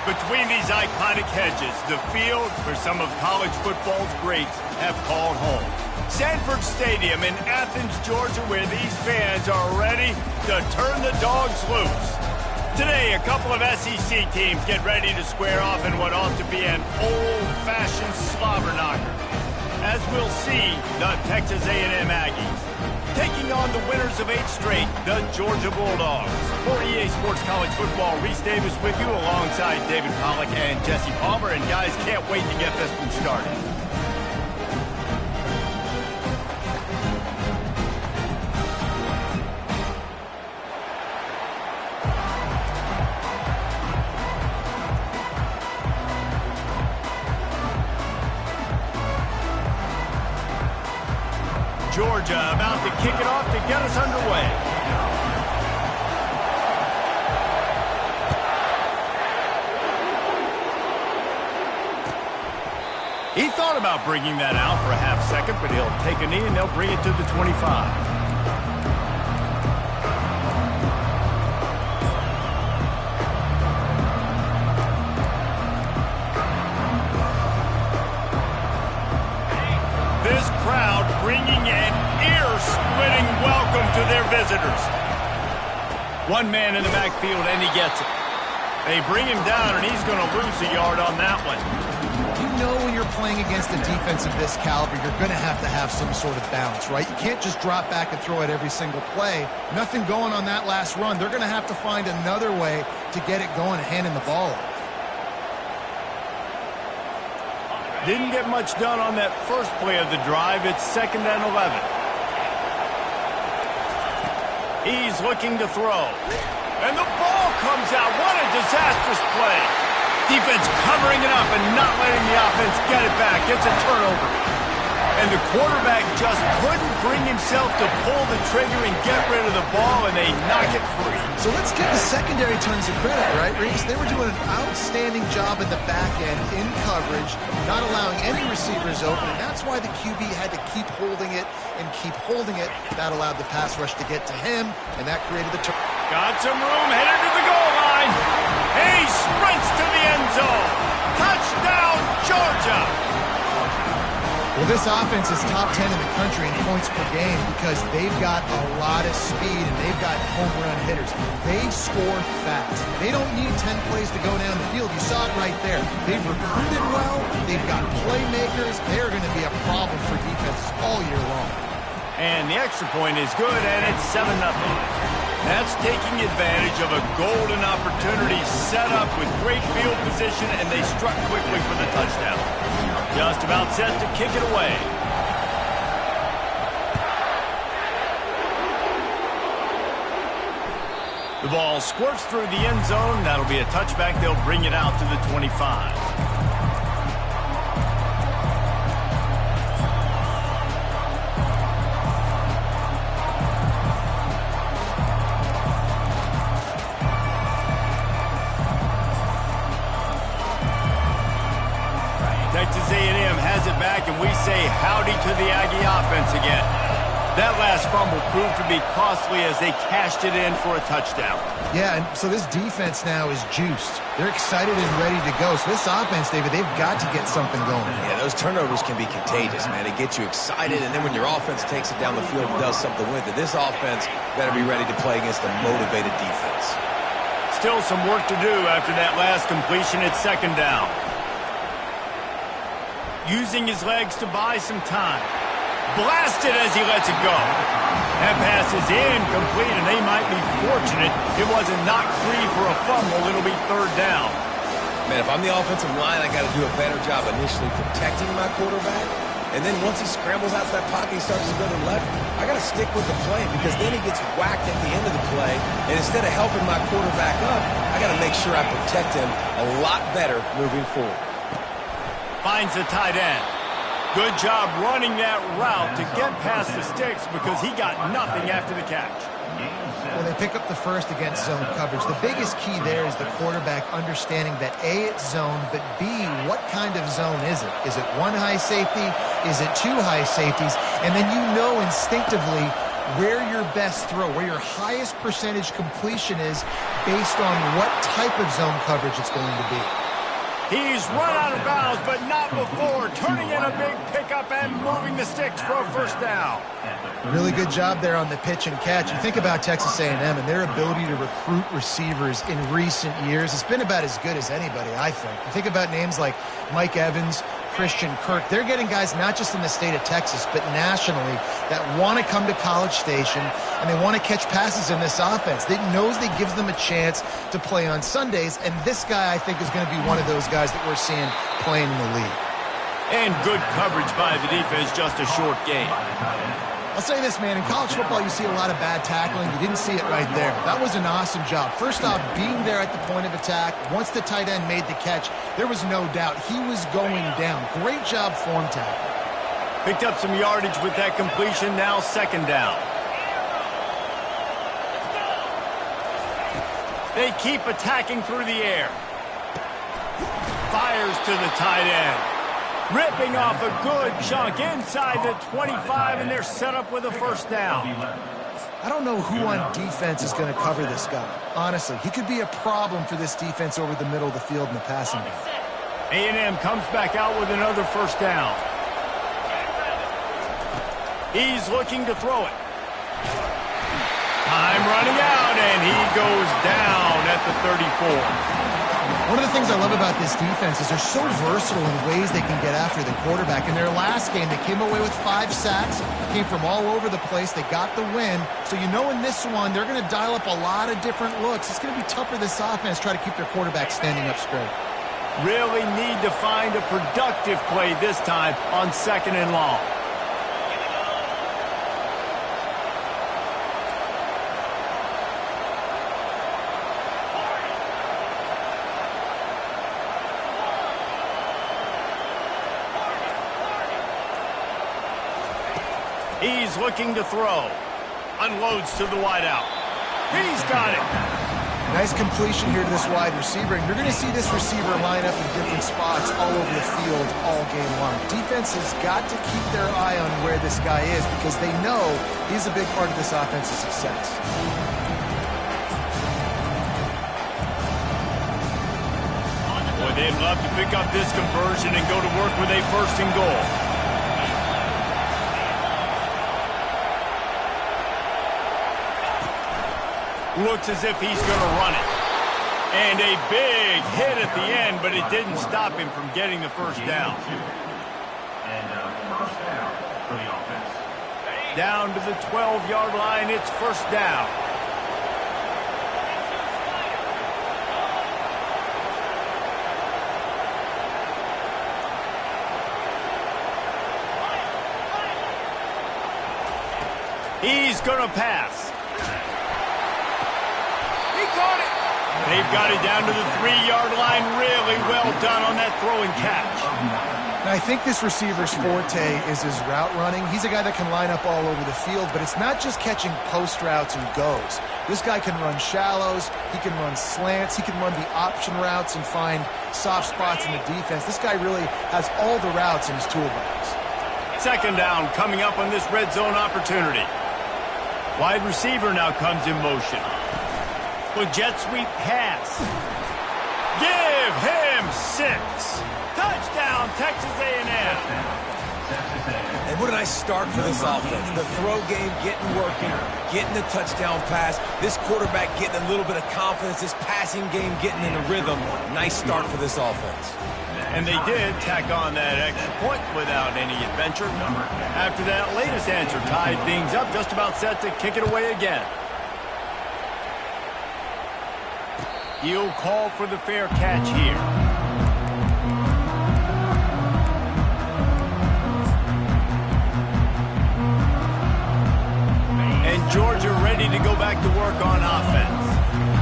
Between these iconic hedges, the field where some of college football's greats have called home. Sanford Stadium in Athens, Georgia, where these fans are ready to turn the dogs loose. Today, a couple of SEC teams get ready to square off in what ought to be an old-fashioned slobber knocker. As we'll see, the Texas A&M Aggies taking on the winners of 8 straight, the Georgia Bulldogs. For EA Sports College Football, Reese Davis with you alongside David Pollack and Jesse Palmer. And guys, can't wait to get this one started. Georgia about to kick it off to get us underway. He thought about bringing that out for a half second, but he'll take a knee and they'll bring it to the 25. Bringing an ear-splitting welcome to their visitors. One man in the backfield, and he gets it. They bring him down, and he's going to lose a yard on that one. You know when you're playing against a defense of this caliber, you're going to have some sort of balance, right? You can't just drop back and throw it every single play. Nothing going on that last run. They're going to have to find another way to get it going and handing the ball off. Didn't get much done on that first play of the drive. It's 2nd and 11. He's looking to throw. And the ball comes out. What a disastrous play. Defense covering it up and not letting the offense get it back. Gets a turnover. And the quarterback just couldn't bring himself to pull the trigger and get rid of the ball, and they knock it free. So let's give the secondary tons of credit, right, Reese? They were doing an outstanding job in the back end, in coverage, not allowing any receivers open, and that's why the QB had to keep holding it and keep holding it. That allowed the pass rush to get to him, and that created the turn. Got some room, headed to the goal line. He sprints to the end zone. Touchdown, Georgia. Well, this offense is top 10 in the country in points per game because they've got a lot of speed and they've got home run hitters. They score fast. They don't need 10 plays to go down the field. You saw it right there. They've recruited well. They've got playmakers. They're going to be a problem for defenses all year long. And the extra point is good, and it's 7-0. That's taking advantage of a golden opportunity set up with great field position, and they struck quickly for the touchdown. Just about set to kick it away. The ball squirts through the end zone. That'll be a touchback. They'll bring it out to the 25. Texas A&M has it back, and we say howdy to the Aggie offense again. That last fumble proved to be costly as they cashed it in for a touchdown. Yeah, and so this defense now is juiced. They're excited and ready to go. So this offense, David, they've got to get something going. Yeah, those turnovers can be contagious, man. They get you excited, and then when your offense takes it down the field and does something with it, this offense better be ready to play against a motivated defense. Still some work to do after that last completion. It's 2nd down. Using his legs to buy some time. Blasted as he lets it go. That pass is incomplete, and they might be fortunate it wasn't knocked free for a fumble. It'll be 3rd down. Man, if I'm the offensive line, I got to do a better job initially protecting my quarterback. And then once he scrambles out to that pocket, he starts to go to the left, I got to stick with the play because then he gets whacked at the end of the play. And instead of helping my quarterback up, I got to make sure I protect him a lot better moving forward. Finds the tight end. Good job running that route to get past the sticks because he got nothing after the catch. Well, they pick up the first against zone coverage. The biggest key there is the quarterback understanding that A, it's zone, but B, what kind of zone is it? Is it one high safety? Is it two high safeties? And then you know instinctively where your best throw, where your highest percentage completion is based on what type of zone coverage it's going to be. He's run out of bounds, but not before turning in a big pickup and moving the sticks for a first down. Really good job there on the pitch and catch. You think about Texas A&M and their ability to recruit receivers in recent years. It's been about as good as anybody, I think. You think about names like Mike Evans, Christian Kirk. They're getting guys not just in the state of Texas, but nationally that want to come to College Station and they want to catch passes in this offense. They knows they gives them a chance to play on Sundays, and this guy, I think, is going to be one of those guys that we're seeing playing in the league. And good coverage by the defense, just a short gain. I'll say this, man, in college football, you see a lot of bad tackling. You didn't see it right there. That was an awesome job. First off, being there at the point of attack. Once the tight end made the catch, there was no doubt he was going down. Great job form tackle. Picked up some yardage with that completion, now second down. They keep attacking through the air. Fires to the tight end. Ripping off a good chunk inside the 25, and they're set up with a first down. I don't know who on defense is going to cover this guy. Honestly, he could be a problem for this defense over the middle of the field in the passing game. A&M comes back out with another first down. He's looking to throw it. Time running out, and he goes down at the 34. One of the things I love about this defense is they're so versatile in ways they can get after the quarterback. In their last game, they came away with 5 sacks, came from all over the place. They got the win. So you know in this one, they're going to dial up a lot of different looks. It's going to be tough for this offense to try to keep their quarterback standing up straight. Really need to find a productive play this time on second and long. He's looking to throw. Unloads to the wideout. He's got it. Nice completion here to this wide receiver. And you're going to see this receiver line up in different spots all over the field all game long. Defense has got to keep their eye on where this guy is because they know he's a big part of this offense's success. Boy, they'd love to pick up this conversion and go to work with a first and goal. Looks as if he's going to run it. And a big hit at the end, but it didn't stop him from getting the first down. Down to the 12-yard line, it's first down. He's going to pass. They've got it down to the 3-yard line. Really well done on that throw and catch. Now, I think this receiver's forte is his route running. He's a guy that can line up all over the field, but it's not just catching post routes and goes. This guy can run shallows. He can run slants. He can run the option routes and find soft spots in the defense. This guy really has all the routes in his toolbox. Second down coming up on this red zone opportunity. Wide receiver now comes in motion. With jet sweep pass. Give him 6. Touchdown, Texas A&M. And what a nice start for this offense. The throw game getting working, getting the touchdown pass. This quarterback getting a little bit of confidence. This passing game getting in the rhythm. Nice start for this offense. And they did tack on that extra point without any adventure. After that latest answer tied things up, just about set to kick it away again. He'll call for the fair catch here. And Georgia ready to go back to work on offense.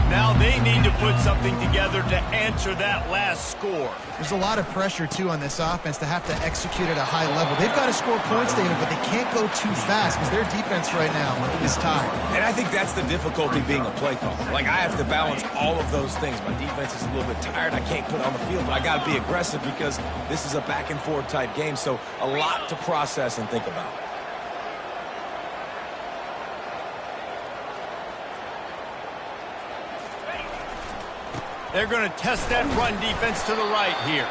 Now they need to put something together to answer that last score. There's a lot of pressure, too, on this offense to have to execute at a high level. They've got to score points, David, but they can't go too fast because their defense right now is tired. And I think that's the difficulty being a play caller. Like, I have to balance all of those things. My defense is a little bit tired. I can't put it on the field, but I got to be aggressive because this is a back-and-forth type game, so a lot to process and think about. They're going to test that run defense to the right here.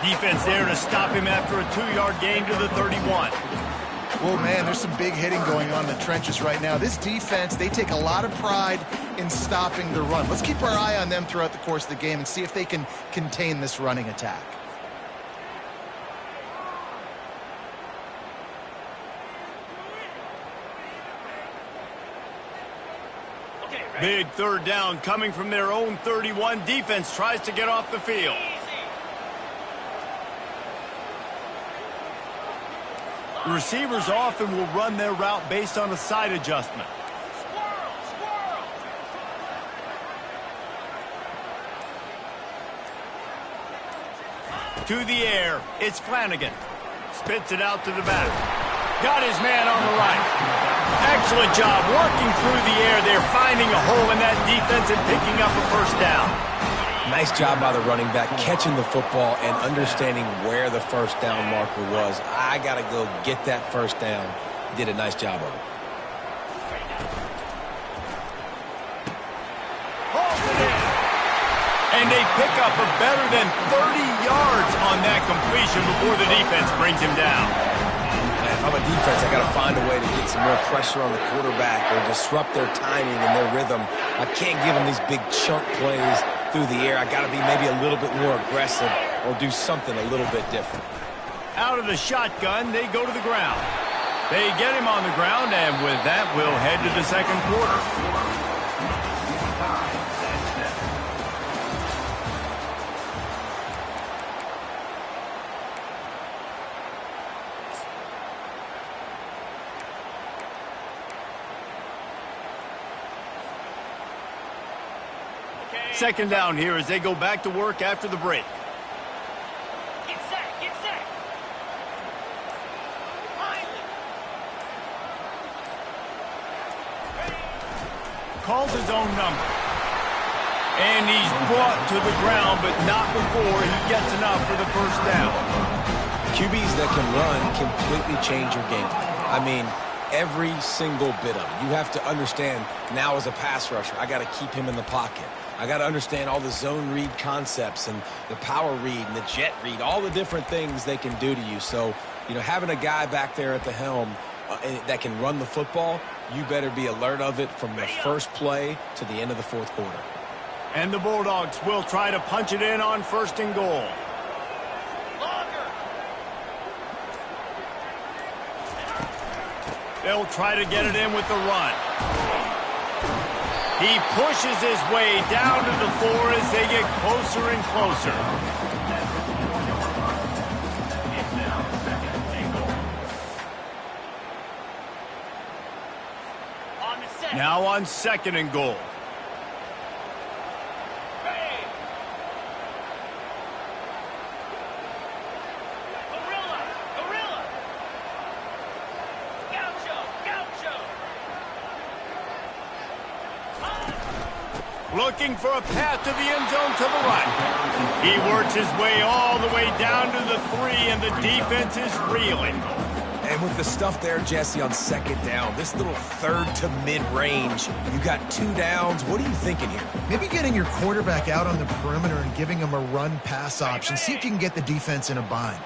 Defense there to stop him after a 2-yard gain to the 31. Well, man, there's some big hitting going on in the trenches right now. This defense, they take a lot of pride in stopping the run. Let's keep our eye on them throughout the course of the game and see if they can contain this running attack. Big third down coming from their own 31. Defense tries to get off the field. The receivers often will run their route based on a side adjustment. To the air, it's Flanagan. Spits it out to the back. Got his man on the right. Excellent job working through the air. They're finding a hole in that defense and picking up a first down. Nice job by the running back, catching the football and understanding where the first down marker was. I got to go get that first down. He did a nice job of it. Holds it in. And they pick up a better than 30 yards on that completion before the defense brings him down. If I'm a defense, I got to find a way to get some more pressure on the quarterback or disrupt their timing and their rhythm. I can't give them these big chunk plays through the air. I got to be maybe a little bit more aggressive or do something a little bit different. Out of the shotgun, they go to the ground. They get him on the ground, and with that, we'll head to the second quarter. Second down here as they go back to work after the break. Get set, get set. Calls his own number. And he's brought to the ground, but not before he gets enough for the first down. QBs that can run completely change your game plan. I mean, every single bit of it. You have to understand now as a pass rusher, I got to keep him in the pocket. I got to understand all the zone read concepts and the power read and the jet read, all the different things they can do to you. So, you know, having a guy back there at the helm that can run the football, you better be alert of it from the first play to the end of the fourth quarter. And the Bulldogs will try to punch it in on first and goal. They'll try to get it in with the run. He pushes his way down to the 4 as they get closer and closer. Now on second and goal. Looking for a path to the end zone to the right. He works his way all the way down to the 3, and the defense is reeling. And with the stuff there, Jesse, on second down, this little third to mid-range, you got 2 downs. What are you thinking here? Maybe getting your quarterback out on the perimeter and giving him a run-pass option. See if you can get the defense in a bind.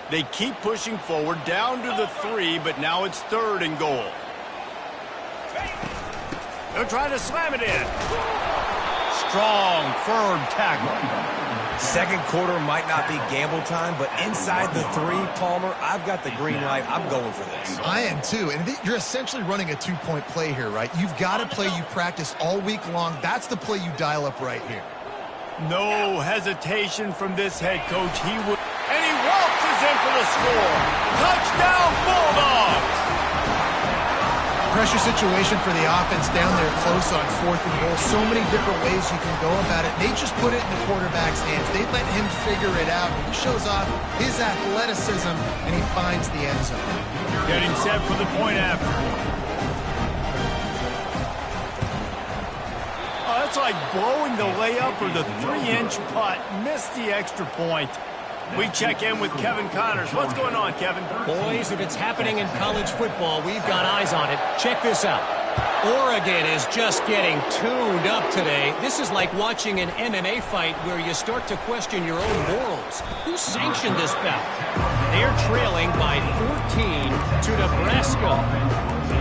They keep pushing forward down to the 3, but now it's third and goal. They're trying to slam it in. Strong, firm tackle. Second quarter might not be gamble time, but inside the 3, Palmer, I've got the green light. I'm going for this. I am too, and you're essentially running a 2-point play here, right? You've got a play you've practiced all week long. That's the play you dial up right here. No hesitation from this head coach. And he waltzes in for the score. Touchdown, Bulldogs! Pressure situation for the offense down there close on fourth and goal. So many different ways you can go about it. They just put it in the quarterback's hands. They let him figure it out. He shows off his athleticism, and he finds the end zone. Getting set for the point after. Oh, that's like blowing the layup or the 3-inch putt. Missed the extra point. We check in with Kevin Connors. What's going on, Kevin? Boys, if it's happening in college football, we've got eyes on it. Check this out. Oregon is just getting tuned up today. This is like watching an MMA fight where you start to question your own morals. Who sanctioned this bout? They're trailing by 14 to Nebraska.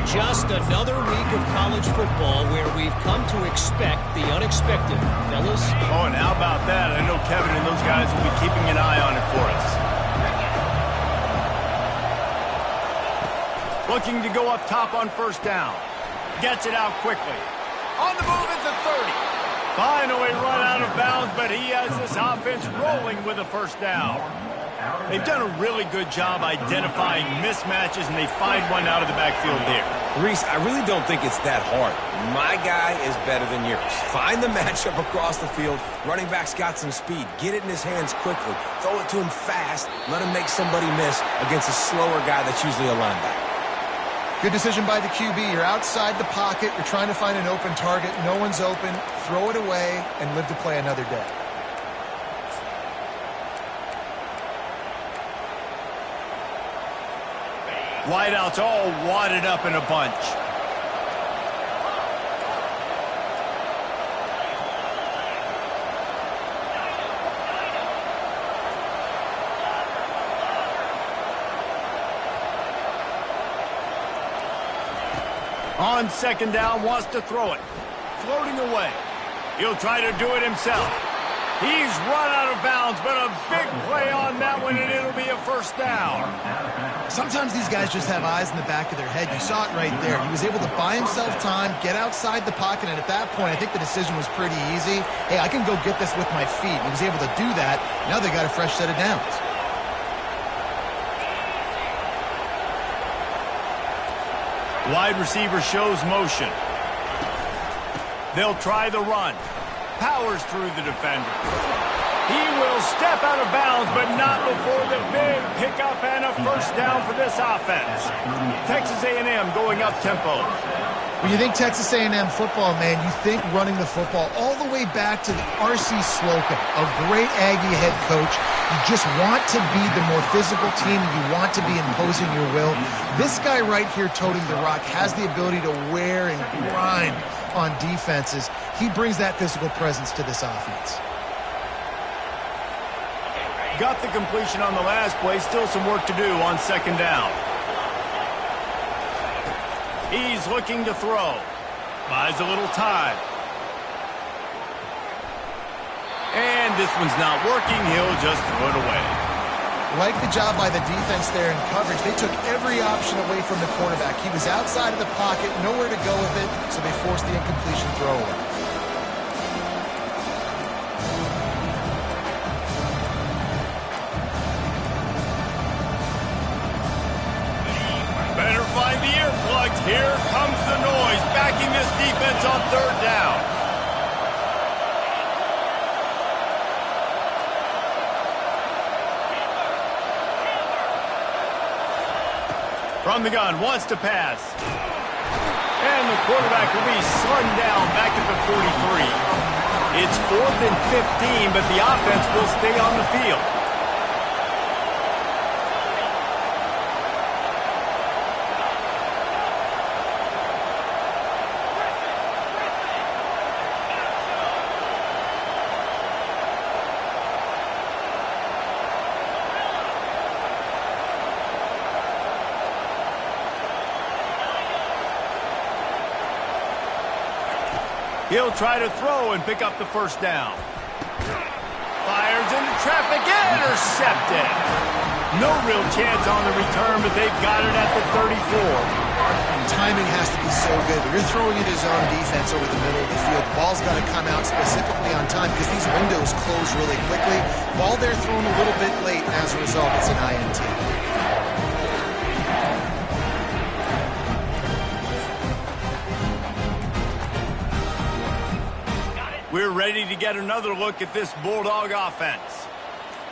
Just another week of college football where we've come to expect the unexpected, fellas. Oh, and how about that? I know Kevin and those guys will be keeping an eye on it for us. Looking to go up top on first down. Gets it out quickly. On the move at the 30. Finally run out of bounds, but he has this offense rolling with a first down. They've done a really good job identifying mismatches, and they find one out of the backfield there. Reese, I really don't think it's that hard. My guy is better than yours. Find the matchup across the field. Running back's got some speed. Get it in his hands quickly. Throw it to him fast. Let him make somebody miss against a slower guy that's usually a linebacker. Good decision by the QB. You're outside the pocket. You're trying to find an open target. No one's open. Throw it away and live to play another day. Wideouts all wadded up in a bunch. On second down, wants to throw it. Floating away. He'll try to do it himself. He's run out of bounds, but a big play on that one, and it'll be a first down. Sometimes these guys just have eyes in the back of their head. You saw it right there. He was able to buy himself time, get outside the pocket, and at that point, I think the decision was pretty easy. Hey, I can go get this with my feet. He was able to do that. Now they got a fresh set of downs. Wide receiver shows motion. They'll try the run. Powers through the defender. He will step out of bounds, but not before the big pickup and a first down for this offense. Texas A&M going up tempo. When you think Texas A&M football, man, you think running the football all the way back to the R.C. Slocum, a great Aggie head coach. You just want to be the more physical team. You want to be imposing your will. This guy right here toting the rock has the ability to wear and grind on defenses. He brings that physical presence to this offense. Got the completion on the last play. Still some work to do on second down. He's looking to throw. Buys a little time. And this one's not working. He'll just throw it away. Like the job by the defense there in coverage. They took every option away from the quarterback. He was outside of the pocket, nowhere to go with it, so they forced the incompletion throwaway. Better find the earplugs. Here comes the noise, backing this defense on third down. From the gun, wants to pass. And the quarterback will be slung down back at the 43. It's 4th and 15, but the offense will stay on the field. He'll try to throw and pick up the first down. Fires into traffic, intercepted. No real chance on the return, but they've got it at the 34. Timing has to be so good. But you're throwing it his own defense over the middle of the field. The ball's got to come out specifically on time because these windows close really quickly. Ball there thrown a little bit late, and as a result, it's an INT. We're ready to get another look at this Bulldog offense.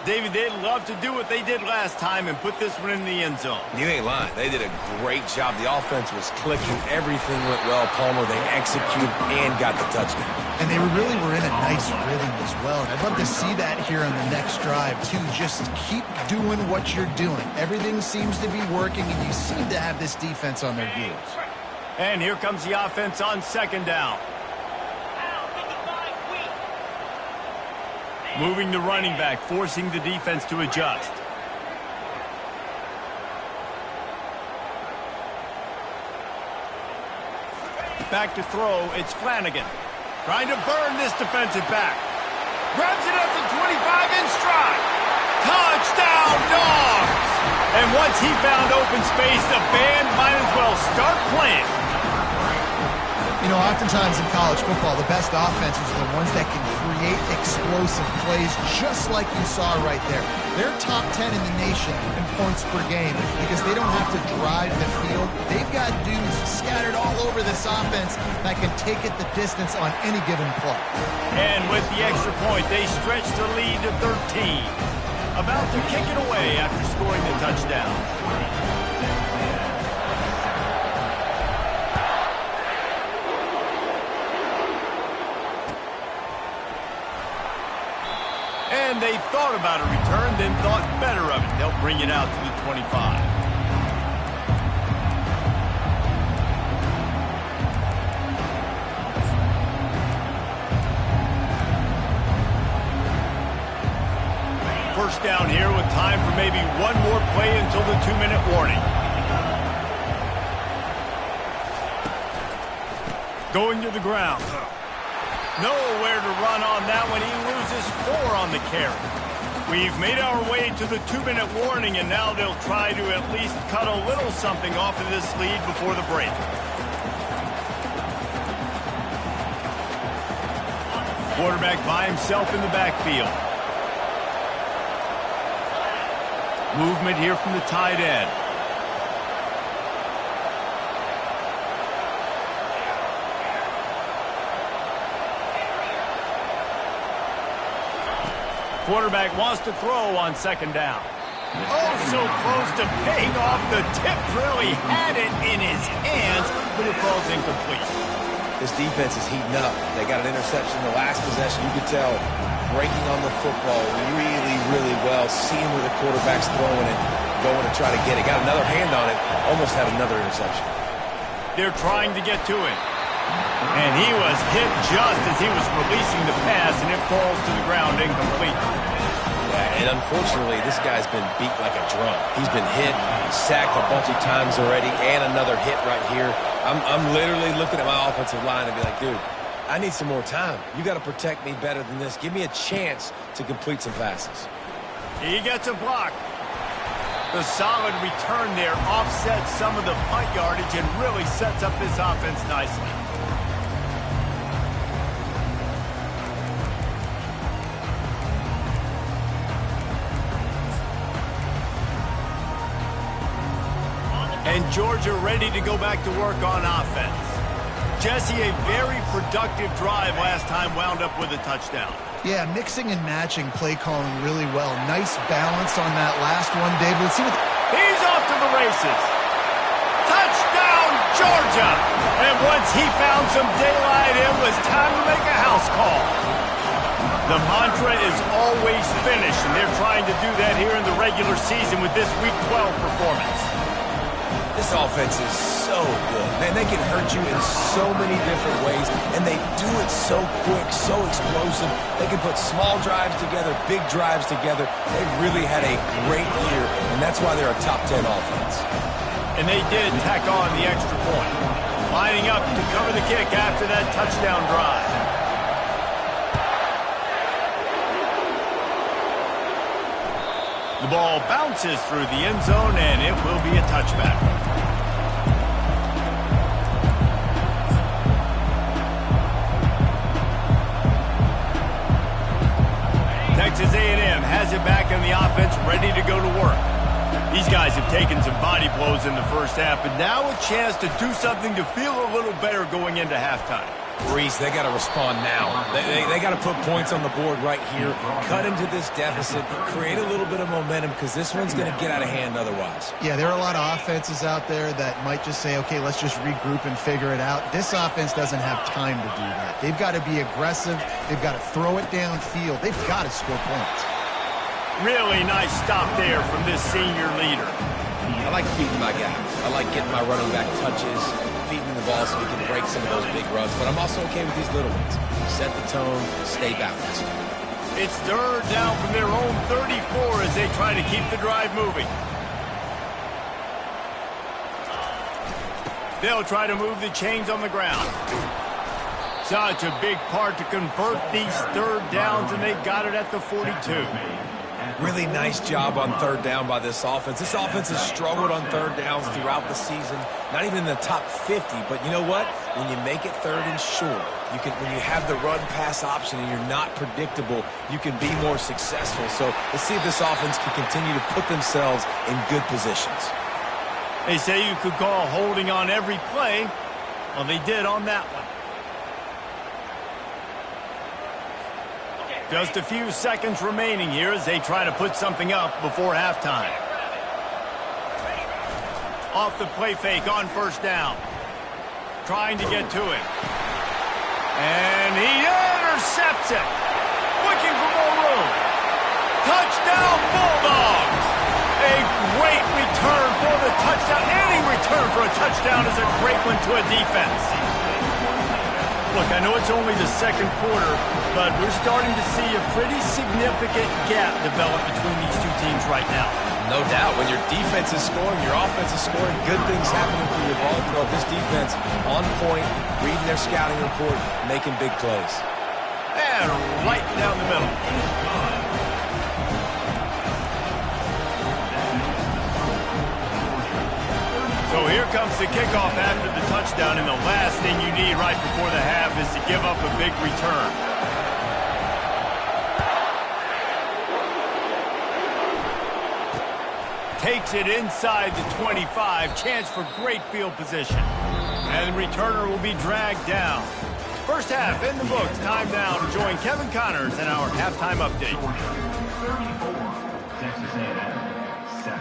David, they'd love to do what they did last time and put this one in the end zone. You ain't lying. They did a great job. The offense was clicking. Everything went well, Palmer. They executed and got the touchdown. And they really were in a nice rhythm as well. And I'd love to see that here on the next drive, too. Just keep doing what you're doing. Everything seems to be working, and you seem to have this defense on their heels. And here comes the offense on second down. Moving the running back, forcing the defense to adjust. Back to throw, it's Flanagan. Trying to burn this defensive back. Grabs it at the 25 in stride. Touchdown, Dogs! And once he found open space, the band might as well start playing. You know, oftentimes in college football, the best offenses are the ones that can create explosive plays, just like you saw right there. They're top 10 in the nation in points per game because they don't have to drive the field. They've got dudes scattered all over this offense that can take it the distance on any given play. And with the extra point, they stretch the lead to 13. About to kick it away after scoring the touchdown. And they thought about a return, then thought better of it. They'll bring it out to the 25. First down here with time for maybe one more play until the 2-minute warning. Going to the ground. Nowhere to run on that one. He loses 4 on the carry. We've made our way to the 2-minute warning, and now they'll try to at least cut a little something off of this lead before the break. Quarterback by himself in the backfield. Movement here from the tight end. Quarterback wants to throw on second down. Oh, so close to paying off the tip drill. He had it in his hands, but it falls incomplete. This defense is heating up. They got an interception the last possession. You could tell breaking on the football really, really well, seeing where the quarterback's throwing it, going to try to get it. Got another hand on it, almost had another interception. They're trying to get to it. And he was hit just as he was releasing the pass, and it falls to the ground incomplete. Yeah, and unfortunately, this guy's been beat like a drum. He's been hit, sacked a bunch of times already, and another hit right here. I'm literally looking at my offensive line and be like, dude, I need some more time. You got to protect me better than this. Give me a chance to complete some passes. He gets a block. The solid return there offsets some of the punt yardage and really sets up this offense nicely. And Georgia ready to go back to work on offense. Jesse, a very productive drive last time wound up with a touchdown. Yeah, mixing and matching play calling really well. Nice balance on that last one, David. Let's see what... He's off to the races. Touchdown, Georgia! And once he found some daylight, it was time to make a house call. The mantra is always finish, and they're trying to do that here in the regular season with this Week 12 performance. This offense is so good. Man, they can hurt you in so many different ways, and they do it so quick, so explosive. They can put small drives together, big drives together. They've really had a great year, and that's why they're a top 10 offense. And they did tack on the extra point, lining up to cover the kick after that touchdown drive. The ball bounces through the end zone, and it will be a touchback. Texas A&M has it back on the offense, ready to go to work. These guys have taken some body blows in the first half, but now a chance to do something to feel a little better going into halftime. Reese, they got to respond now. They got to put points on the board right here, cut into this deficit, create a little bit of momentum because this one's going to get out of hand otherwise. Yeah, there are a lot of offenses out there that might just say, okay, let's just regroup and figure it out. This offense doesn't have time to do that. They've got to be aggressive. They've got to throw it downfield. They've got to score points. Really nice stop there from this senior leader. I like feeding my guys. I like getting my running back touches, feeding the ball so we can break some of those big runs. But I'm also okay with these little ones. Set the tone, stay balanced. It's third down from their own 34 as they try to keep the drive moving. They'll try to move the chains on the ground. Such a big part to convert these third downs, and they got it at the 42. Really nice job on third down by this offense. This offense has struggled on third downs throughout the season. Not even in the top 50, but you know what? When you make it third and short, when you have the run-pass option and you're not predictable, you can be more successful. So let's see if this offense can continue to put themselves in good positions. They say you could call holding on every play. Well, they did on that one. Just a few seconds remaining here as they try to put something up before halftime. Off the play fake on first down. Trying to get to it. And he intercepts it. Looking for more room. Touchdown, Bulldogs! A great return for the touchdown. Any return for a touchdown is a great one to a defense. Look, I know it's only the second quarter, but we're starting to see a pretty significant gap develop between these two teams right now. No doubt. When your defense is scoring, your offense is scoring, good things happening for your ball club. This defense on point, reading their scouting report, making big plays. And right down the middle. So here comes the kickoff after the touchdown, and the last thing you need right before the half is to give up a big return. Takes it inside the 25, chance for great field position. And the returner will be dragged down. First half in the books, time now to join Kevin Connors in our halftime update. 34, Texas A&M, 7.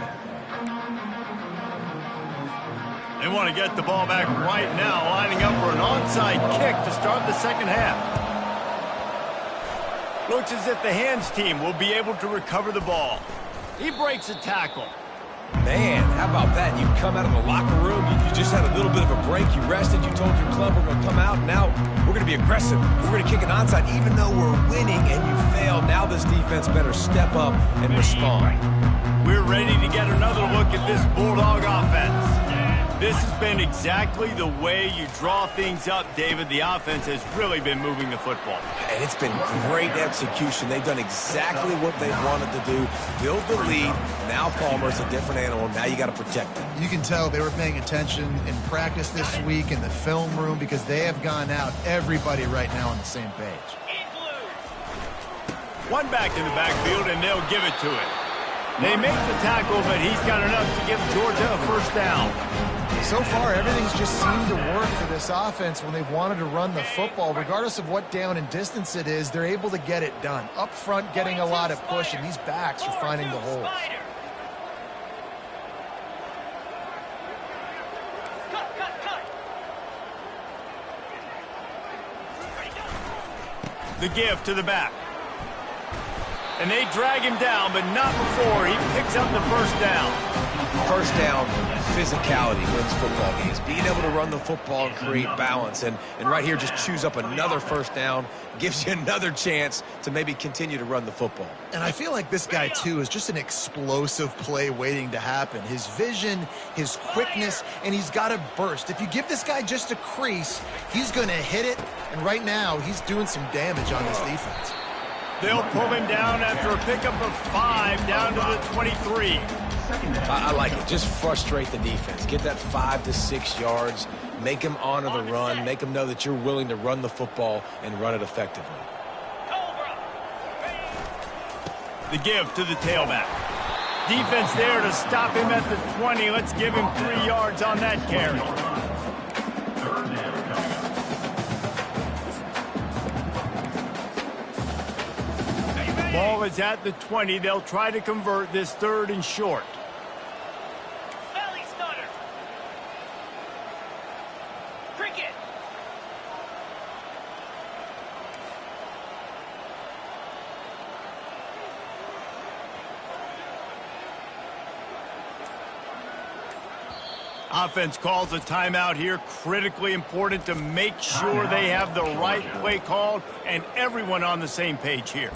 They want to get the ball back right now, lining up for an onside kick to start the second half. Looks as if the hands team will be able to recover the ball. He breaks a tackle. Man, how about that? You come out of the locker room, you just had a little bit of a break, you rested, you told your club we're going to come out, and now we're going to be aggressive. We're going to kick an onside, even though we're winning and you failed. Now this defense better step up and respond. We're ready to get another look at this Bulldog offense. This has been exactly the way you draw things up, David. The offense has really been moving the football. And it's been great execution. They've done exactly what they wanted to do. Build the lead. Now Palmer's a different animal. Now you got to protect them. You can tell they were paying attention in practice this week in the film room because they have gone out, everybody right now on the same page. One back in the backfield, and they'll give it to him. They make the tackle, but he's got enough to give Georgia a first down. So far, everything's just seemed to work for this offense when they've wanted to run the football. Regardless of what down and distance it is, they're able to get it done. Up front, getting a lot of push, and these backs are finding the holes. The give to the back. And they drag him down, but not before he picks up the first down. First down, physicality wins football games. Being able to run the football and create balance. And right here, just choose up another first down, gives you another chance to maybe continue to run the football. And I feel like this guy, too, is just an explosive play waiting to happen. His vision, his quickness, and he's got a burst. If you give this guy just a crease, he's going to hit it. And right now, he's doing some damage on this defense. They'll pull him down after a pickup of 5 down to the 23. I like it. Just frustrate the defense. Get that 5 to 6 yards. Make them honor the run. Make them know that you're willing to run the football and run it effectively. The give to the tailback. Defense there to stop him at the 20. Let's give him 3 yards on that carry. Ball is at the 20. They'll try to convert this third and short. Belly stunner. Cricket. Offense calls a timeout here. Critically important to make sure they have the right play called and everyone on the same page here.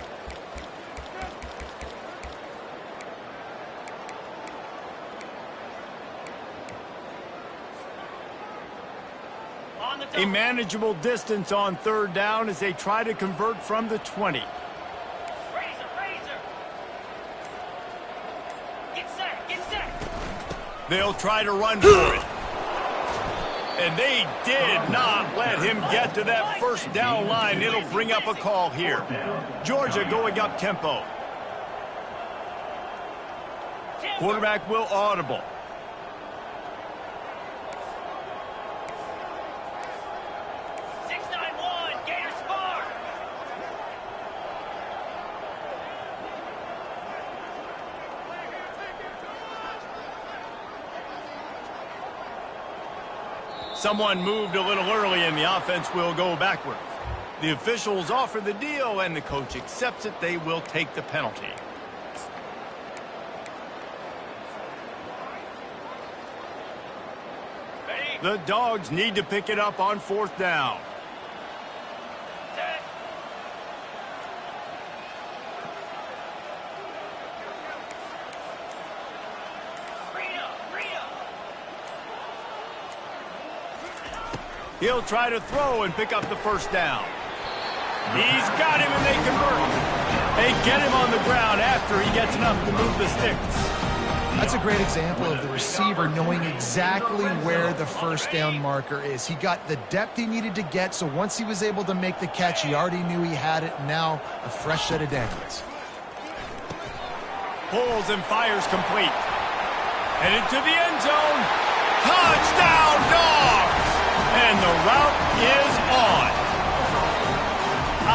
A manageable distance on third down as they try to convert from the 20. Razor. Get set. They'll try to run for it. And they did not let him get to that first down line. It'll bring up a call here. Georgia going up tempo. Quarterback will audible. Someone moved a little early and the offense will go backwards. The officials offer the deal and the coach accepts it. They will take the penalty. The Dogs need to pick it up on fourth down. He'll try to throw and pick up the first down. He's got him and they convert. They get him on the ground after he gets enough to move the sticks. That's a great example of the receiver knowing exactly where the first down marker is. He got the depth he needed to get, so once he was able to make the catch, he already knew he had it. Now a fresh set of downs. Pulls and fires complete. Headed to the end zone. Touchdown, Dogs! And the route is on.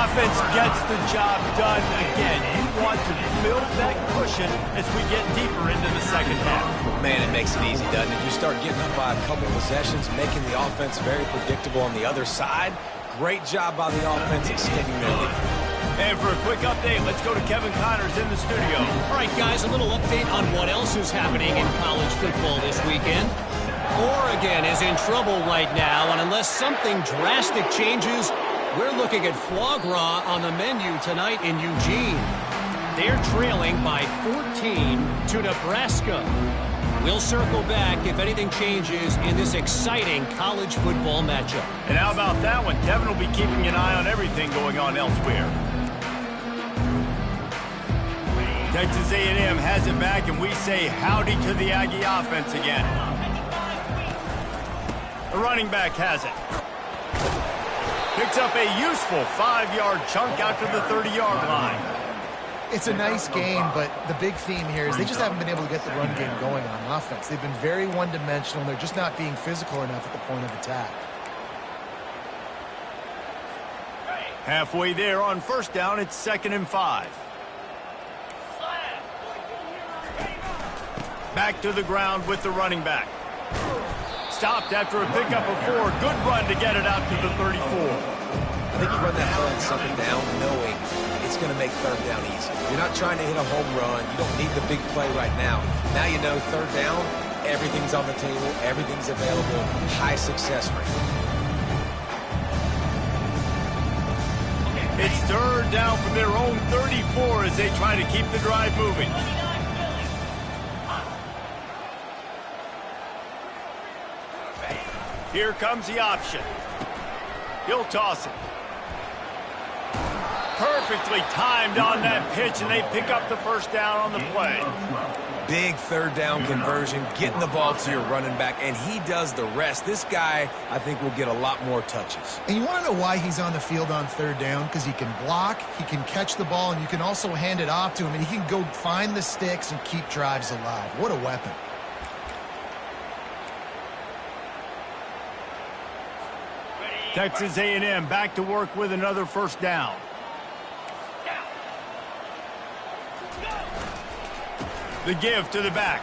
Offense gets the job done again. You want to build that cushion as we get deeper into the second half. Man, it makes it easy, doesn't it? You start getting up by a couple possessions, making the offense very predictable on the other side. Great job by the offense extending their lead. And for a quick update, let's go to Kevin Connors in the studio. All right, guys, a little update on what else is happening in college football this weekend. Oregon is in trouble right now, and unless something drastic changes, we're looking at foie gras on the menu tonight in Eugene. They're trailing by 14 to Nebraska. We'll circle back if anything changes in this exciting college football matchup. And how about that one? Kevin will be keeping an eye on everything going on elsewhere. Texas A&M has it back, and we say howdy to the Aggie offense again. The running back has it. Picks up a useful 5-yard chunk out to the 30-yard line. It's a nice game, but the big theme here is they just haven't been able to get the run game going on offense. They've been very one-dimensional. They're just not being physical enough at the point of attack. Halfway there on first down, it's 2nd and 5. Back to the ground with the running back. Stopped after a pickup of 4. Good run to get it out to the 34. I think you run that hell and second down knowing it's going to make third down easy. You're not trying to hit a home run. You don't need the big play right now. Now you know third down, everything's on the table, everything's available, high success rate. It's third down from their own 34 as they try to keep the drive moving. Here comes the option. He'll toss it. Perfectly timed on that pitch, and they pick up the first down on the play. Big third down conversion, getting the ball to your running back, and he does the rest. This guy, I think, will get a lot more touches. And you want to know why he's on the field on third down? Because he can block, he can catch the ball, and you can also hand it off to him, and he can go find the sticks and keep drives alive. What a weapon. Texas A&M back to work with another first down. The give to the back.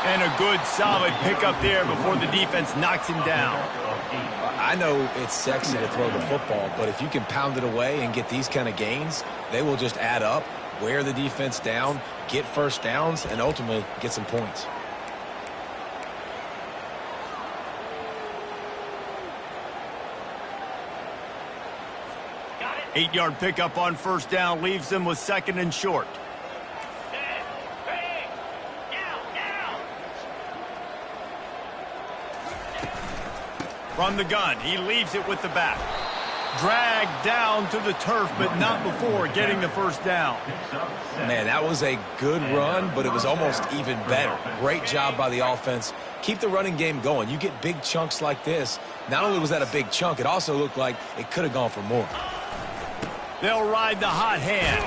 And a good solid pickup there before the defense knocks him down. I know it's sexy to throw the football, but if you can pound it away and get these kind of gains, they will just add up, wear the defense down, get first downs, and ultimately get some points. 8-yard pickup on first down leaves them with second and short. Set. Ready. Now. From the gun, he leaves it with the back. Dragged down to the turf, but not before getting the first down. Man, that was a good run, but it was almost even better. Great job by the offense. Keep the running game going. You get big chunks like this. Not only was that a big chunk, it also looked like it could have gone for more. They'll ride the hot hand.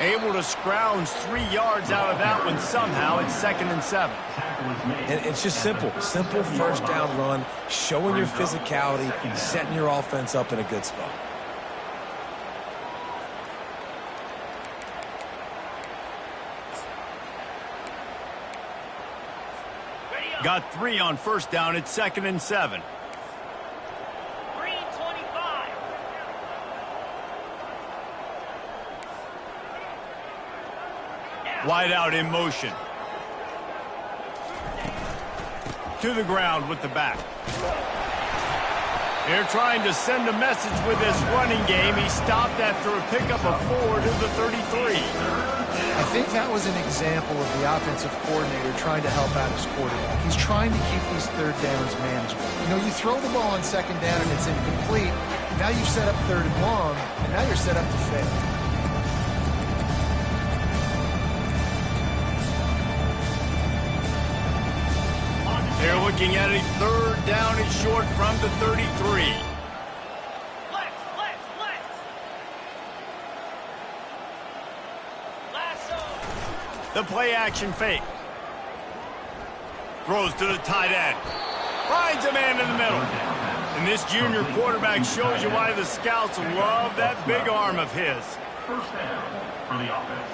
Able to scrounge 3 yards out of that one somehow. It's second and 7. And it's just simple first down run, showing your physicality, setting your offense up in a good spot. Got 3 on first down. It's second and 7. Green 25. Wide out in motion. To the ground with the back. They're trying to send a message with this running game. He stopped after a pickup of 4 to the 33. I think that was an example of the offensive coordinator trying to help out his quarterback. He's trying to keep these third downs manageable. You know, you throw the ball on second down and it's incomplete. Now you've set up third and long, and now you're set up to fail. They're looking at a third down and short from the 33. Flex. Lasso. The play action fake. Throws to the tight end. Finds a man in the middle. And this junior quarterback shows you why the scouts love that big arm of his. First down for the offense.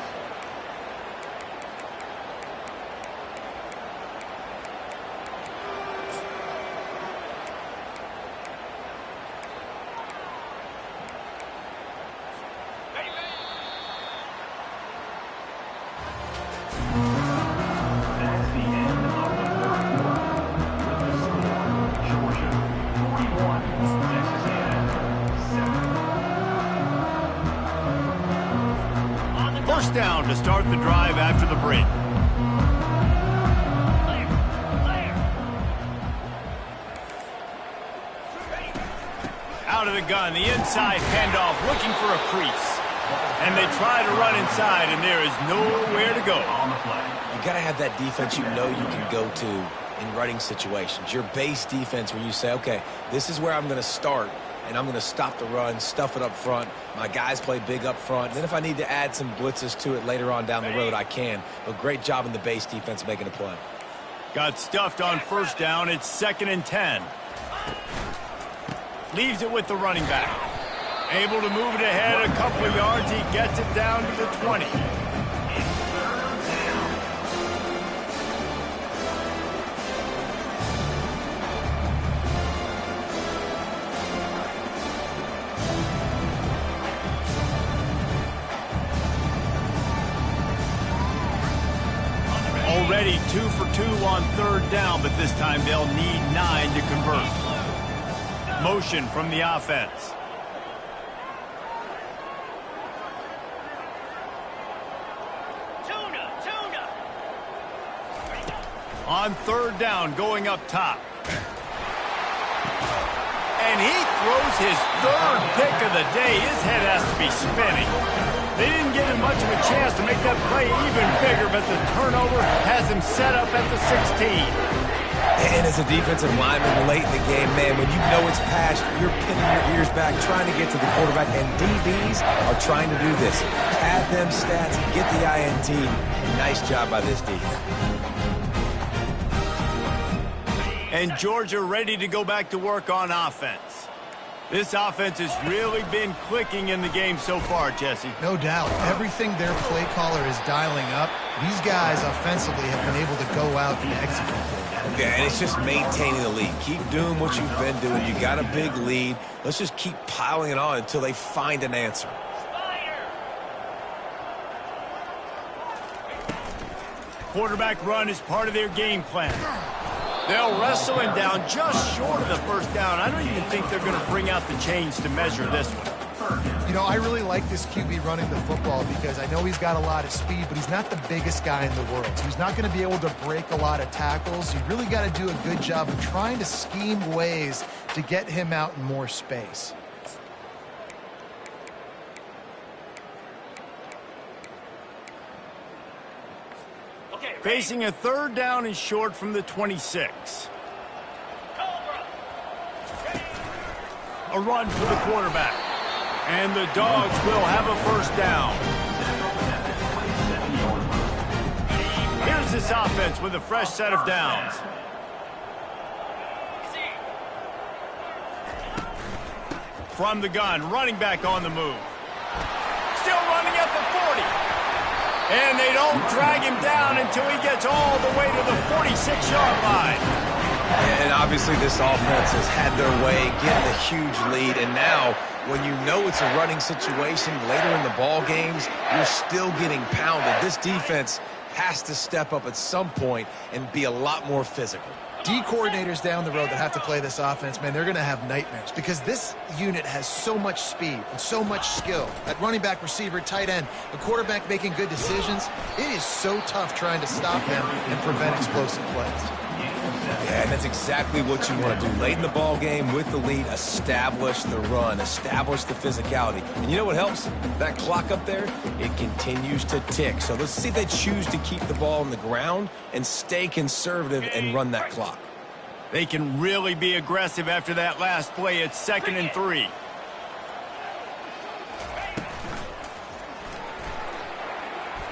That's the end of the fourth quarter. With the score, Georgia 41, Texas A&M 7. First down to start the drive after the break. Out of the gun, the inside handoff, looking for a crease. And they try to run inside, and there is nowhere to go. On the play. You got to have that defense you know you can go to in running situations. Your base defense where you say, okay, this is where I'm going to start, and I'm going to stop the run, stuff it up front. My guys play big up front. Then if I need to add some blitzes to it later on down the road, I can. But great job in the base defense making a play. Got stuffed on first down. It's second and 10. Leaves it with the running back. Able to move it ahead a couple of yards. He gets it down to the 20. Already 2 for 2 on third down, but this time they'll need 9 to convert. Motion from the offense. Tuna. On third down, going up top. And he throws his third pick of the day. His head has to be spinning. They didn't give him much of a chance to make that play even bigger, but the turnover has him set up at the 16. And as a defensive lineman late in the game, man, when you know it's past, you're pinning your ears back, trying to get to the quarterback, and DBs are trying to do this. Add them stats, get the INT. Nice job by this defense. And Georgia ready to go back to work on offense. This offense has really been clicking in the game so far, Jesse. No doubt. Everything their play caller is dialing up, these guys offensively have been able to go out and execute. Yeah, and it's just maintaining the lead. Keep doing what you've been doing. You got a big lead. Let's just keep piling it on until they find an answer. Quarterback run is part of their game plan. They'll wrestle him down just short of the first down. I don't even think they're going to bring out the chains to measure this one. You know, I really like this QB running the football because I know he's got a lot of speed, but he's not the biggest guy in the world. So he's not going to be able to break a lot of tackles. You really got to do a good job of trying to scheme ways to get him out in more space. Okay, ready? Facing a third down and short from the 26. Cobra. Ready. A run for the quarterback. And the Dogs will have a first down. Here's this offense with a fresh set of downs. From the gun, running back on the move. Still running at the 40. And they don't drag him down until he gets all the way to the 46-yard line. And obviously this offense has had their way, getting a huge lead, and now when you know it's a running situation later in the ball games, you're still getting pounded. This defense has to step up at some point and be a lot more physical. D coordinators down the road that have to play this offense, man, they're going to have nightmares because this unit has so much speed and so much skill. At running back, receiver, tight end, the quarterback making good decisions, it is so tough trying to stop them and prevent explosive plays. Yeah, and that's exactly what you want to do. Late in the ball game with the lead, establish the run, establish the physicality. And you know what helps? That clock up there, it continues to tick. So let's see if they choose to keep the ball on the ground and stay conservative and run that clock. They can really be aggressive after that last play. It's 2nd and 3.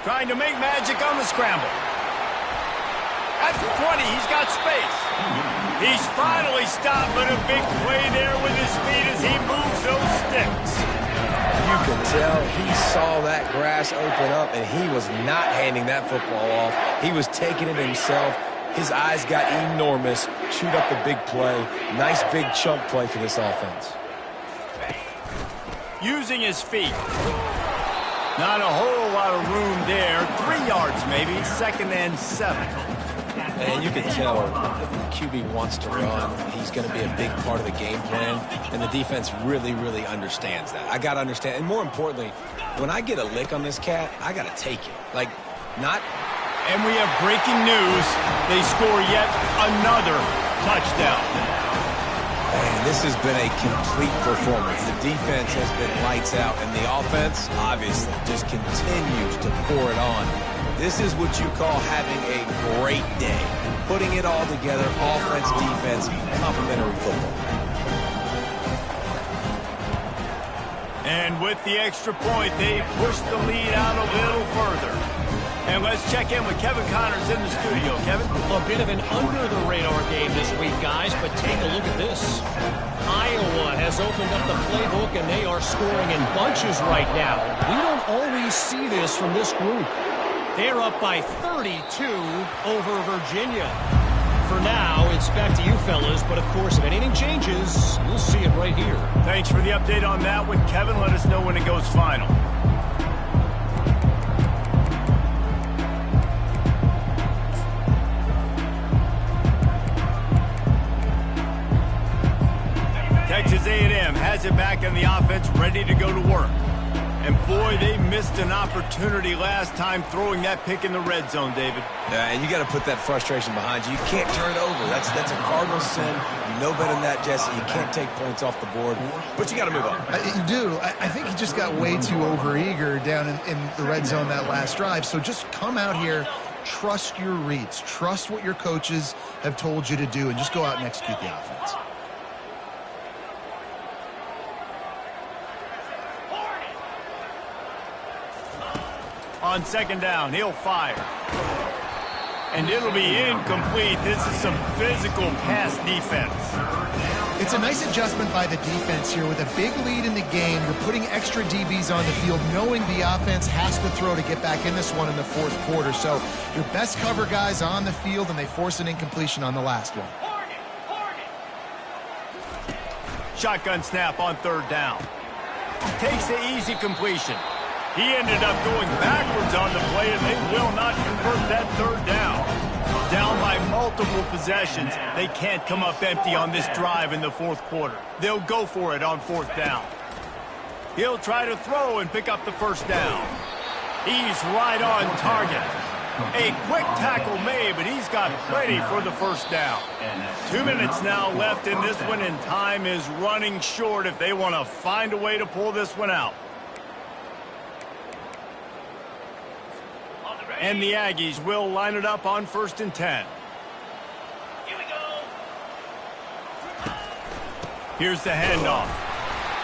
Trying to make magic on the scramble. At the 20, he's got space. He's finally stopped, but a big play there with his feet as he moves those sticks. You could tell he saw that grass open up, and he was not handing that football off. He was taking it himself. His eyes got enormous, chewed up the big play. Nice big chunk play for this offense. Using his feet. Not a whole lot of room there. 3 yards maybe, 2nd and 7. And you can tell the QB wants to run. He's going to be a big part of the game plan, and the defense really, really understands that. I got to understand, and more importantly, when I get a lick on this cat, I got to take it. Like, not... And we have breaking news. They score yet another touchdown. And this has been a complete performance. The defense has been lights out, and the offense, obviously, just continues to pour it on. This is what you call having a great day. Putting it all together, offense, defense, complementary football. And with the extra point, they push the lead out a little further. And let's check in with Kevin Connors in the studio. Kevin? A bit of an under-the-radar game this week, guys, but take a look at this. Iowa has opened up the playbook, and they are scoring in bunches right now. We don't always see this from this group. They're up by 32 over Virginia. For now, it's back to you fellas, but of course, if anything changes, you'll see it right here. Thanks for the update on that one, Kevin. Let us know when it goes final. Texas A&M has it back in the offense, ready to go to work. And boy, they missed an opportunity last time throwing that pick in the red zone, David. Yeah, and you got to put that frustration behind you. You can't turn it over. That's a cardinal sin. You know better than that, Jesse. You can't take points off the board, but you got to move on. You do. I think he just got way too overeager down in the red zone that last drive. So just come out here, trust your reads, trust what your coaches have told you to do, and just go out and execute the offense. On 2nd down, he'll fire. And it'll be incomplete. This is some physical pass defense. It's a nice adjustment by the defense here. With a big lead in the game, you're putting extra DBs on the field, knowing the offense has to throw to get back in this one in the 4th quarter. So your best cover guys on the field, and they force an incompletion on the last one. Shotgun snap on 3rd down. Takes the easy completion. He ended up going backwards on the play, and they will not convert that 3rd down. Down by multiple possessions, they can't come up empty on this drive in the 4th quarter. They'll go for it on 4th down. He'll try to throw and pick up the first down. He's right on target. A quick tackle made, but he's got plenty for the first down. 2 minutes now left in this one, and time is running short if they want to find a way to pull this one out. And the Aggies will line it up on 1st and 10. Here we go. Here's the handoff.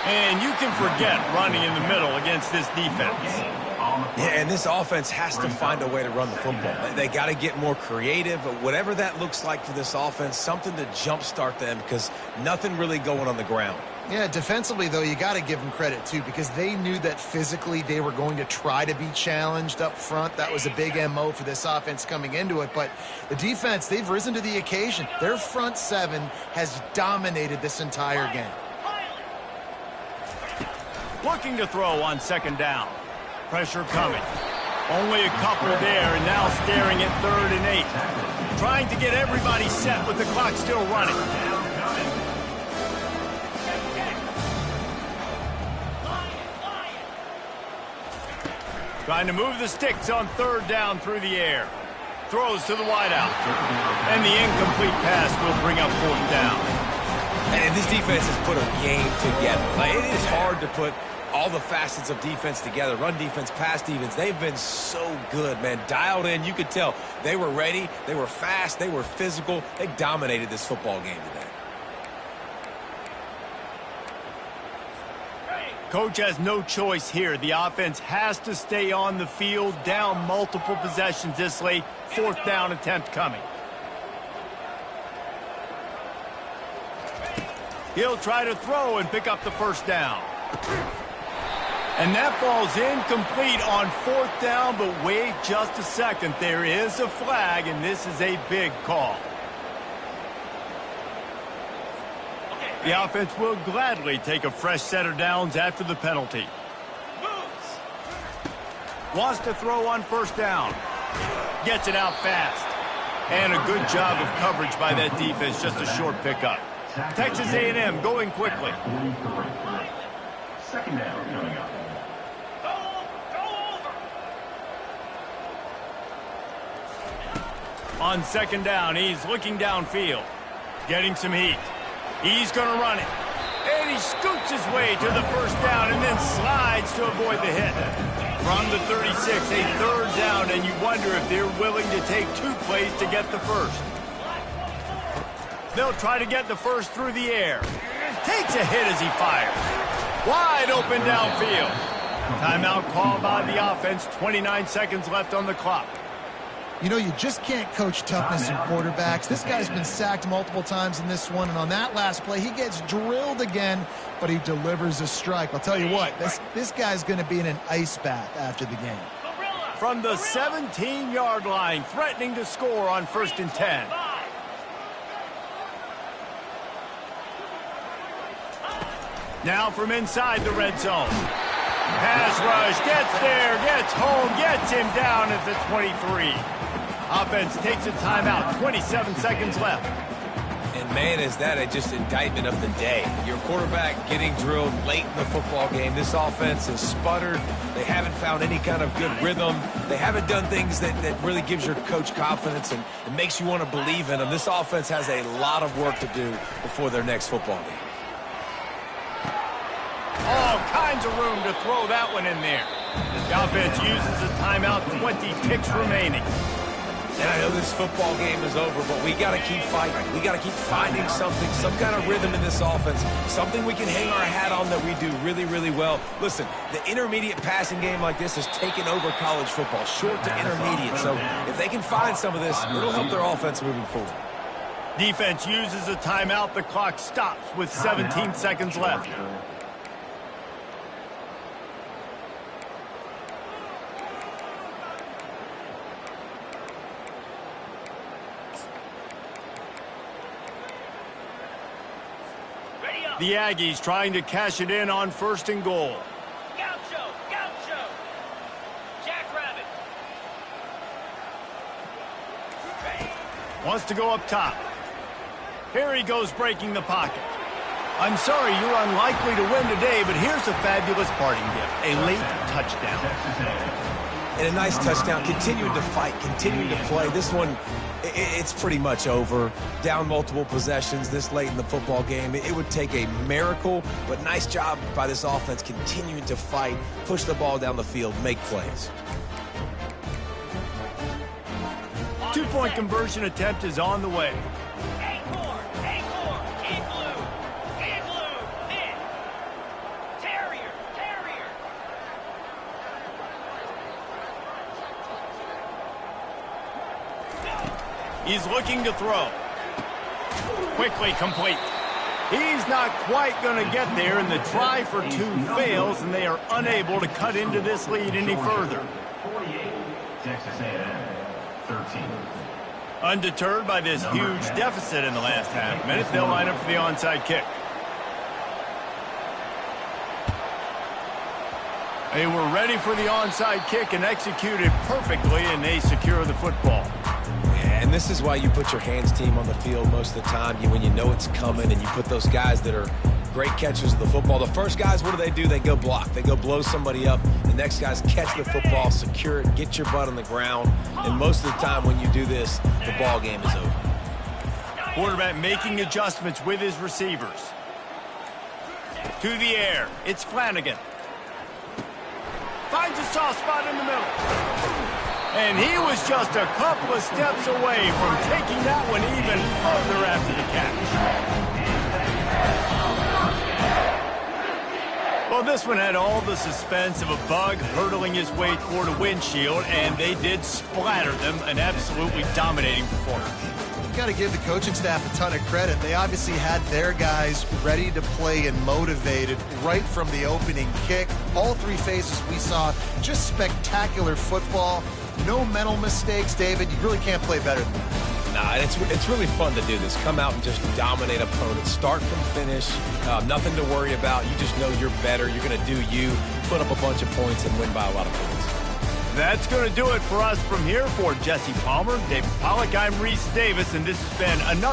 And you can forget running in the middle against this defense. Yeah, and this offense has to find a way to run the football. They got to get more creative, but whatever that looks like for this offense, something to jumpstart them because nothing really going on the ground. Yeah, defensively, though, you got to give them credit, too, because they knew that physically they were going to try to be challenged up front. That was a big MO for this offense coming into it. But the defense, they've risen to the occasion. Their front seven has dominated this entire game. Looking to throw on 2nd down. Pressure coming. Only a couple there, and now staring at 3rd and 8. Trying to get everybody set with the clock still running. Trying to move the sticks on 3rd down through the air. Throws to the wideout. And the incomplete pass will bring up 4th down. And this defense has put a game together. Like, it is hard to put all the facets of defense together. Run defense, pass defense. They've been so good, man. Dialed in. You could tell they were ready. They were fast. They were physical. They dominated this football game today. Coach has no choice here. The offense has to stay on the field, down multiple possessions this late. 4th down attempt coming. He'll try to throw and pick up the first down. And that falls incomplete on 4th down, but wait just a second. There is a flag, and this is a big call. The offense will gladly take a fresh set of downs after the penalty. Wants to throw on 1st down. Gets it out fast. And a good job of coverage by that defense, just a short pickup. Texas A&M going quickly. 2nd down coming up. On 2nd down, he's looking downfield. Getting some heat. He's going to run it. And he scoots his way to the first down and then slides to avoid the hit. From the 36, a 3rd down, and you wonder if they're willing to take 2 plays to get the first. They'll try to get the first through the air. Takes a hit as he fires. Wide open downfield. Timeout called by the offense. 29 seconds left on the clock. You know, you just can't coach toughness in quarterbacks. This guy's been sacked multiple times in this one, and on that last play, he gets drilled again, but he delivers a strike. I'll tell you what, this guy's going to be in an ice bath after the game. From the 17-yard line, threatening to score on 1st and 10. Now from inside the red zone. Pass rush, gets there, gets home, gets him down at the 23. Offense takes a timeout, 27 seconds left. And man, is that just indictment of the day. Your quarterback getting drilled late in the football game. This offense has sputtered. They haven't found any kind of good rhythm. They haven't done things that really gives your coach confidence and it makes you want to believe in them. This offense has a lot of work to do before their next football game. All kinds of room to throw that one in there. The offense uses a timeout, 20 ticks remaining. And I know this football game is over, but we got to keep fighting. We got to keep finding something, some kind of rhythm in this offense, something we can hang our hat on that we do really, really well. Listen, the intermediate passing game like this has taken over college football, short to intermediate. So if they can find some of this, it'll help their offense moving forward. Defense uses a timeout. The clock stops with 17 seconds left. The Aggies trying to cash it in on 1st and goal. Gaucho. Jackrabbit. Wants to go up top. Here he goes breaking the pocket. I'm sorry you're unlikely to win today, but here's a fabulous parting gift, a late touchdown. And a nice touchdown, continuing to fight, continuing to play. This one, it's pretty much over. Down multiple possessions this late in the football game. It would take a miracle, but nice job by this offense continuing to fight, push the ball down the field, make plays. Two-point conversion attempt is on the way. Hang more, in blue, hit. Terrier. He's looking to throw. Quickly complete. He's not quite going to get there, and the try for two fails, and they are unable to cut into this lead any further. 48, Texas A&M, 13. Undeterred by this huge deficit in the last half minute, they'll line up for the onside kick. They were ready for the onside kick and executed perfectly, and they secure the football. And this is why you put your hands team on the field most of the time. When you know it's coming, and you put those guys that are great catchers of the football. The first guys, what do? They go block. They go blow somebody up. The next guys catch the football, secure it, get your butt on the ground. And most of the time when you do this, the ball game is over. Quarterback making adjustments with his receivers. To the air. It's Flanagan. Finds a soft spot in the middle. And he was just a couple of steps away from taking that one even further after the catch. Well, this one had all the suspense of a bug hurtling his way toward a windshield, and they did splatter them, an absolutely dominating performance. You've got to give the coaching staff a ton of credit. They obviously had their guys ready to play and motivated right from the opening kick. All three phases we saw, just spectacular football. No mental mistakes, David. You really can't play better than that. Nah, it's really fun to do this. Come out and just dominate opponents. Start from finish. Nothing to worry about. You just know you're better. You're going to do you, put up a bunch of points, and win by a lot of points. That's going to do it for us from here. For Jesse Palmer, David Pollack, I'm Reese Davis, and this has been another